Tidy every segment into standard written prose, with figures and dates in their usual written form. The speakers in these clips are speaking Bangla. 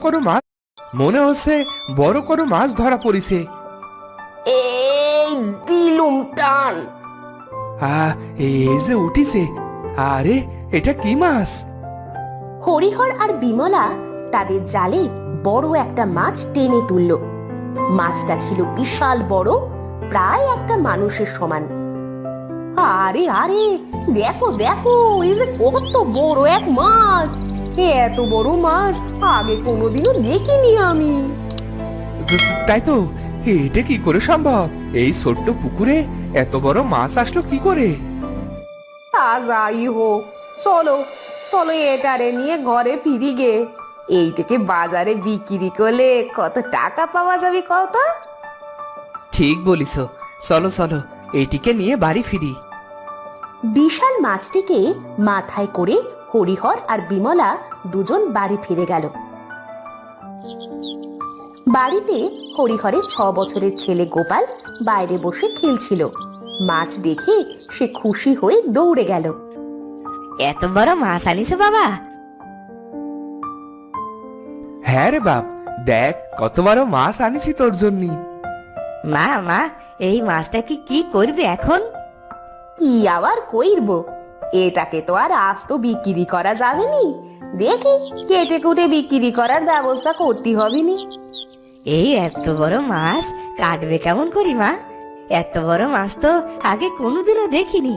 করো মাছ মনে হচ্ছে বড় করো মাছ ধরা পড়িছে। এই দিলুম টান। এই যে উঠিছে। আরে এটা কি মাছ? হরিহর আর বিমলা তাদের জালে বড় একটা মাছ টেনে তুলল। মাছটা ছিল বিশাল বড়, প্রায় একটা মানুষের সমান। আরে আরে, দেখো দেখো, এই যে কত বড় এক মাছ! এত বড় মাছ আগে কোনোদিনও দেখিনি আমি। তাই তো, এটা কি করে সম্ভব? এই ছোট্ট পুকুরে এত বড় মাছ আসলো কি করে? তা যাই হোক, চলো চলো এটারে নিয়ে ঘরে ফিরি গে। এইটাকে বাজারে বিক্রি করলে কত টাকা পাওয়া যাবে কত? ঠিক বলিস, চলো চলো এইটিকে নিয়ে বাড়ি ফিরি। বিশাল মাছটিকে মাথায় করে হরিহর আর বিমলা দুজন বাড়ি ফিরে গেল। বাড়িতে হরিহরের 6 বছরের ছেলে গোপাল বাইরে বসে খেলছিল। মাছ দেখে সে খুশি হয়ে দৌড়ে গেল। এত বড় মাছ আনিস বাবা? হ্যাঁ রে বাপ, দেখ কত বড় মাছ আনিছি তোর জন্য। মা মা, এই মাছটা কি করবে এখন? কি আবার কইরব, এটাকে তো আর আস্ত বিক্রি করা যাবে নি। দেখি কেটে কুটে বিক্রি করার ব্যবস্থা করতে হবে নি। এই এত বড় মাছ কাটবে কেমন করি মা? এত বড় মাছ তো আগে কোনোদিনও দেখিনি।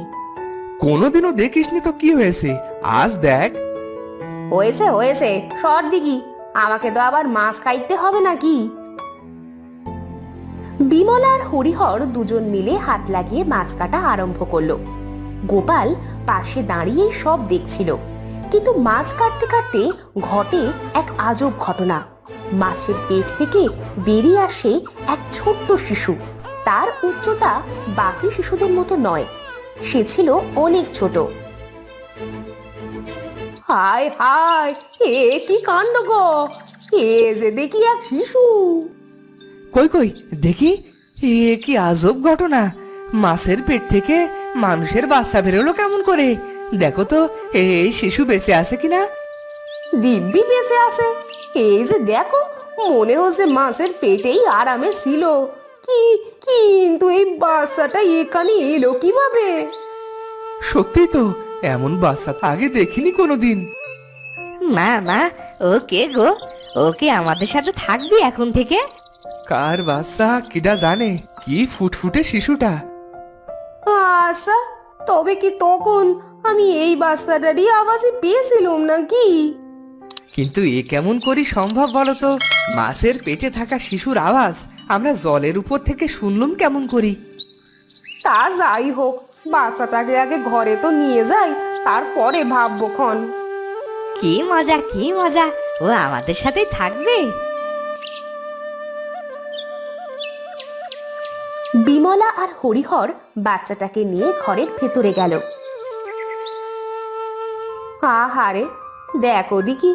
কোনোদিনও দেখিসনি তো কি হয়েছে, আজ দেখ। হয়েছে হয়েছে, সর দিঘি, আমাকে তো আবার মাছ খাইতে হবে নাকি? বিমলা আর হরিহর দুজন মিলে হাত লাগিয়ে মাছ কাটা আরম্ভ করলো। গোপাল পাশে দাঁড়িয়ে সব দেখছিল, কিন্তু মাছ কাটতে কাটতে ঘটে এক আজব ঘটনা। মাছের পেট থেকে বেরিয়ে আসে এক ছোট্ট শিশু। তার উচ্চতা বাকি শিশুদের মতো নয়, সে ছিল অনেক ছোট। হায় হায়, এ কি কাণ্ড গো! এ যে দেখি এক শিশু। কই কই দেখি, এ কি আজব ঘটনা! মাছের পেট থেকে মানুষের বাচ্চা বেরোলো কেমন করে? দেখো তো এই শিশু বেঁচে আছে কিনা। দিব্যি বেঁচে আছে। এই যে দেখো, মনে হচ্ছে মাছের পেটেই আরামে ছিল। কিন্তু এই বাচ্চাটা এখানে এলো কিভাবে? সত্যি তো, এমন বাচ্চা আগে দেখিনি কোনোদিন। মা মা, ও কে গো? ওকে আমাদের সাথে থাকবি এখন থেকে? কার বাচ্চা কিডা জানে, কি ফুটফুটে শিশুটা। আচ্ছা, তবে কি তখন আমি এই বাচ্চাটারই আওয়াজে পেয়েছিলাম নাকি? কিন্তু এ কেমন করি সম্ভব বলো তো? মাছের পেটে থাকা শিশুর আওয়াজ আমরা জলের উপর থেকে শুনলুম কেমন করি? তা যাই হোক, বাচ্চাটাকে আগে ঘরে তো নিয়ে যাই, তারপরে ভাববো খন। কি মজা কি মজা, ও আমাদের সাথেই থাকবে। বিমলা আর হরিহর বাচ্চাটাকে নিয়ে ঘরের ভেতরে গেল। আহারে, দেখো দেখি,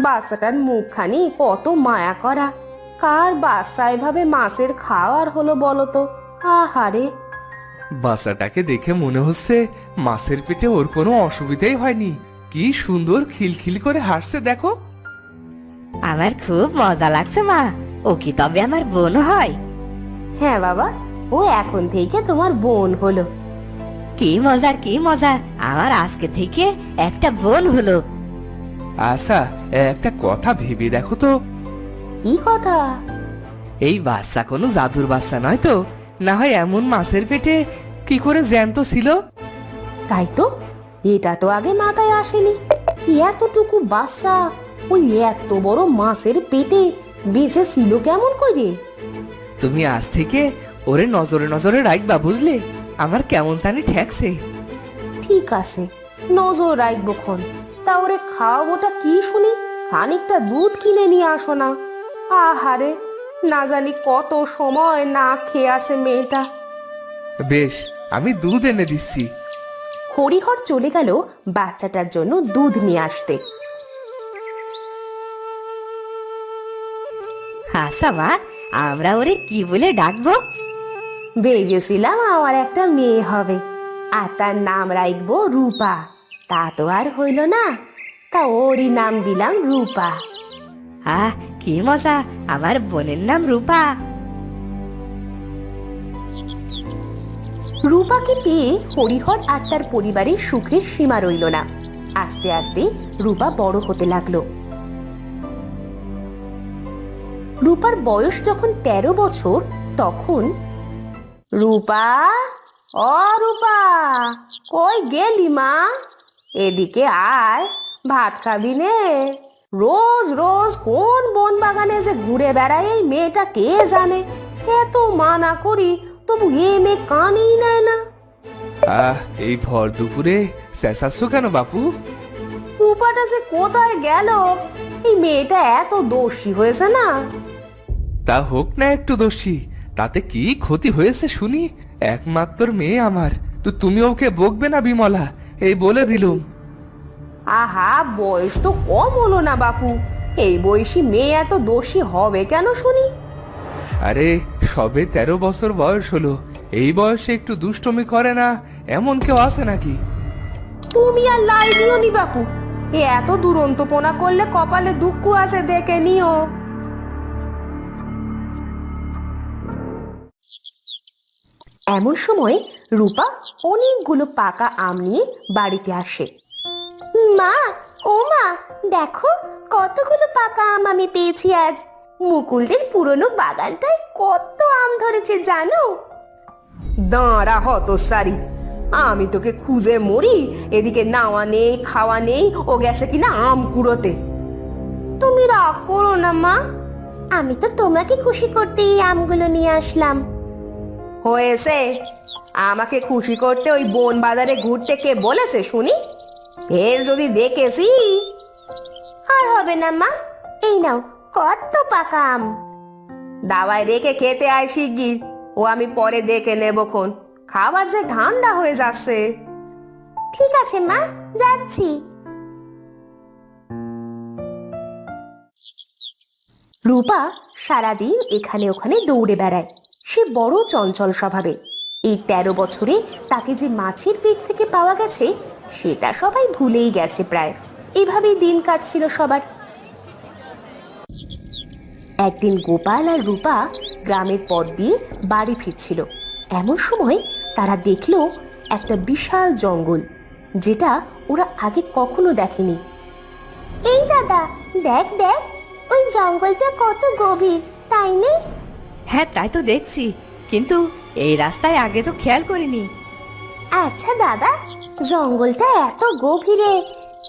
বাচ্চাটার মুখখানি কত মায়া করা। কার বাচ্চা এভাবে মাছের খাওয়ার হলো বলো তো? আহারে! বাচ্চাটাকে দেখে মনে হচ্ছে মাছের পেটে ওর কোনো অসুবিধাই হয়নি। কি সুন্দর খিলখিল করে হাসছে দেখো। আমার খুব মজা লাগছে মা। ও কি তবে আমার বোন হয়? হ্যাঁ বাবা, ও এখন থেকে তোমার বোন হলো। কি মজা কি মজা, আমার আজকে থেকে একটা বোন হলো। আচ্ছা, একটা কথা ভেবে দেখো তো। কি কথা? এই বাচ্চা কোনো জাদুর বাচ্চা নয় তো? না হয় এমন মাছের পেটে কি করে জ্যান্ত ছিল? তাই তো, এটা তো আগে মাথায় আসেনি। এতটুকু বাচ্চা ওই এত বড় মাছের পেটে বেঁচে ছিল কেমন করে? তুমি আজ থেকে ওরে নজরে নজরে রাখবা, বুঝলে? আমার কেমন জানি ঠেকছে। ঠিক আছে, নজর রাখবো খন। তা ওরে খাওয়াবোটা কি শুনি? খানিকটা দুধ কিনে নিয়ে আসো না। আহারে, না জানি কত সময় না খেয়ে আছে মেয়েটা। বেশ, আমি দুধ এনে দিচ্ছি। হরিহর চলে গেল বাচ্চাটার জন্য দুধ নিয়ে আসতে। আচ্ছা মা, আমরা ওরে কি বলে ডাকবো? ভেবেছিলাম আমার একটা মেয়ে হবে, আর তার নাম রাখবো রূপা। তা তো আর হইল না, তা ওরই নাম দিলাম রূপা। আহ কি মজা, আমার বোনের নাম রূপা। রূপাকে পেয়ে হরিহর আর তার পরিবারের সুখের সীমা রইল না। আস্তে আস্তে রূপা বড় হতে লাগলো। রূপার বয়স যখন 13 বছর, তখন রূপা, ও রূপা, কই গেলি মা? এদিকে আয়, ভাত খাবি নে। রোজ রোজ কোন বন বাগানে যে ঘুরে বেড়ায় এই মেয়েটা কে জানে। এত মানা করি তবু এ মেয়ে কানেই নেয় না। এই ভর দুপুরে চেঁচাচ্ছ কেন বাপু? রূপাটা যে কোথায় গেল? এই মেয়েটা এত দোষী হয়েছে না। তা হোক না একটু দোষী, তাতে কি ক্ষতি হয়েছে শুনি? একমাত্র মেয়ে আমার, তো তুমি ওকে বকবে না বিমলা, এই বলে দিলুম। আহা, বয়স তো কম হলো না বাপু। এই বয়সী মেয়ে এত দোষী হবে কেন শুনি? আরে সবে 13 বছর বয়স হলো, এই বয়সে একটু দুষ্টমি করে না এমন কেউ আছে নাকি? তুমি আর লাই দিও নি বাপু। এ এত দুরন্তপনা করলে কপালে দুঃখ আছে, দেখে নিও। এমন সময় রূপা অনেকগুলো পাকা আম নিয়ে বাড়িতে আসে। মা, ও মা, দেখো কতগুলো পাকা আম আমি পেয়েছি আজ। মুকুলদের পুরনো বাগানটায় কত আম ধরেছে জানো? দাঁড়া হতসারি, আমি তোকে খুঁজে মরি, এদিকে নাওয়া নেই খাওয়া নেই, ও গেছে কিনা আম কুড়োতে। তুমি রাগ করো না মা, আমি তো তোমাকে খুশি করতে এই আমগুলো নিয়ে আসলাম। হয়েছে, আমাকে খুশি করতে ওই বন বাজারে ঘুরতে কে বলেছে শুনি? এর যদি দেখেছি। আর হবে না মা, এই নাও কত পাকা আম। দাওয়ায় রেখে খেতে আয় শিগগির, ও আমি পরে দেখে নেবক্ষণ। খাবার যে ঠান্ডা হয়ে যাচ্ছে। ঠিক আছে মা, যাচ্ছি। রূপা সারাদিন এখানে ওখানে দৌড়ে বেড়ায়। সে বড় চঞ্চল স্বভাবে। এই 13 বছরে তাকে যে মাছের পেট থেকে পাওয়া গেছে সেটা সবাই ভুলেই গেছে প্রায়। এভাবেই দিন কাটছিল সবার। একদিন গোপাল আর রূপা গ্রামের পথ দিয়ে বাড়ি ফিরছিল। এমন সময় তারা দেখলো একটা বিশাল জঙ্গল, যেটা ওরা আগে কখনো দেখেনি। এই দাদা, দেখ দেখ, ওই জঙ্গলটা কত গভীর, তাই না? হ্যাঁ তাই তো দেখছি, কিন্তু এই রাস্তায় আগে তো খেয়াল করিনি। আচ্ছা দাদা, জঙ্গলটা এত গভীরে,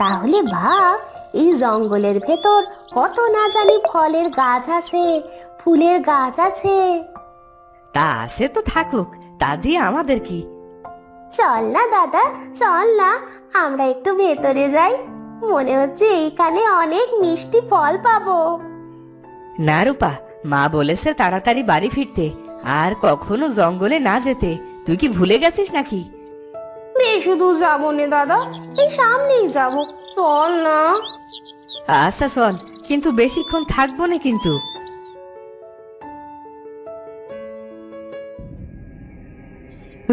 তাহলে ভাব এই জঙ্গলের ভেতর কত না জানি ফলের গাছ আছে, ফুলের গাছ আছে। তা আছে তো থাকুক, তা দিয়ে আমাদের কি? চল না দাদা, চল না, আমরা একটু ভেতরে যাই। মনে হচ্ছে এইখানে অনেক মিষ্টি ফল পাবো। না রূপা, মা বলেছে তাড়াতাড়ি বাড়ি ফিরতে, আর কখনো জঙ্গলে না যেতে। তুই কি ভুলে গেছিস নাকি? বেশি দূর যাবো নে দাদা, এই সামনেই যাবো, চল না। আচ্ছা চল, কিন্তু বেশিক্ষণ থাকবো না কিন্তু।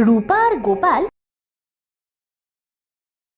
রূপা আর গোপাল